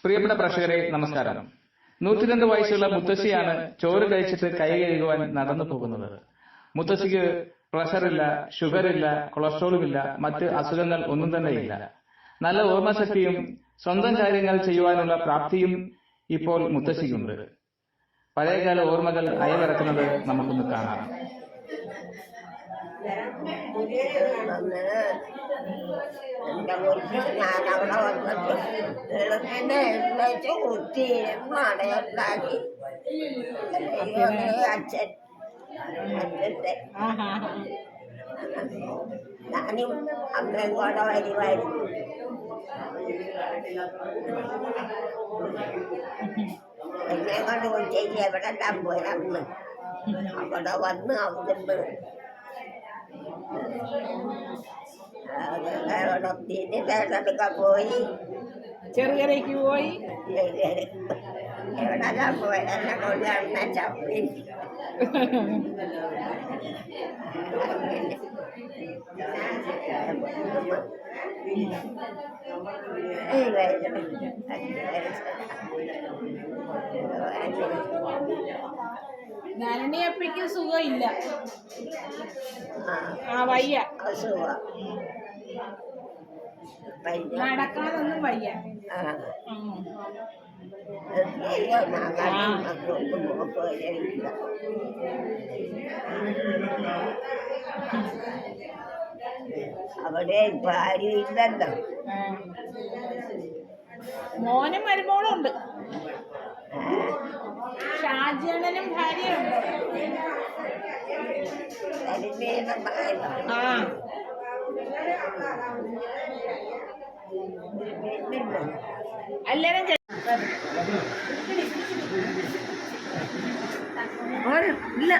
പ്രിയപ്പെട്ട പ്രേക്ഷകരെ നമസ്കാരം. 102 വയസ്സുള്ള മുത്തശ്ശിയാണ് ചോറ് കഴിച്ചിട്ട് കൈ കഴുകുവാൻ നടന്നു പോകുന്നത്. മുത്തശ്ശിക്ക് പ്രഷറില്ല, ഷുഗറില്ല, കൊളസ്ട്രോളുമില്ല, മറ്റ് അസുഖങ്ങൾ ഒന്നും തന്നെയില്ല. നല്ല ഓർമ്മശക്തിയും സ്വന്തം കാര്യങ്ങൾ ചെയ്യുവാനുള്ള പ്രാപ്തിയും ഇപ്പോൾ മുത്തശ്ശിക്കുണ്ട്. പഴയകാല ഓർമ്മകൾ അയവിറക്കുന്നത് നമുക്കൊന്ന് കാണാം. എൻ്റെ വീട്ടിൽ ഞാൻ അവിടെ വന്നിട്ട് വെളുപ്പിനെ എഴുന്നേറ്റ് കുത്തിയിരുന്ന് അടയുണ്ടാക്കി അച്ഛൻ്റെ ഞാനും അമ്മയും കൂടെ വരുമായിരുന്നു. എന്നെ കൊണ്ട് ഉച്ചയ്ക്ക് എവിടെല്ലാം പോയി അന്ന് അവിടെ വന്ന് അവിടുന്ന് തിരിച്ചെടുക്കാൻ പോയി, ചെറുകരയ്ക്ക് പോയി, എവിടെല്ലാം പോയി എന്നെ കൊണ്ടുവന്ന ചപ്പി നരണിയപ്പയ്ക്ക് സുഖമില്ല, വയ്യ, നടക്കാനൊന്നും വയ്യ. അവിടെ ഇപ്പൊ ആരും ഇല്ലല്ലോ. മോനും മരുമോളും ഉണ്ട്, ഷാജണനും ഭാര്യയുണ്ട്. എല്ലാരും ഇല്ല.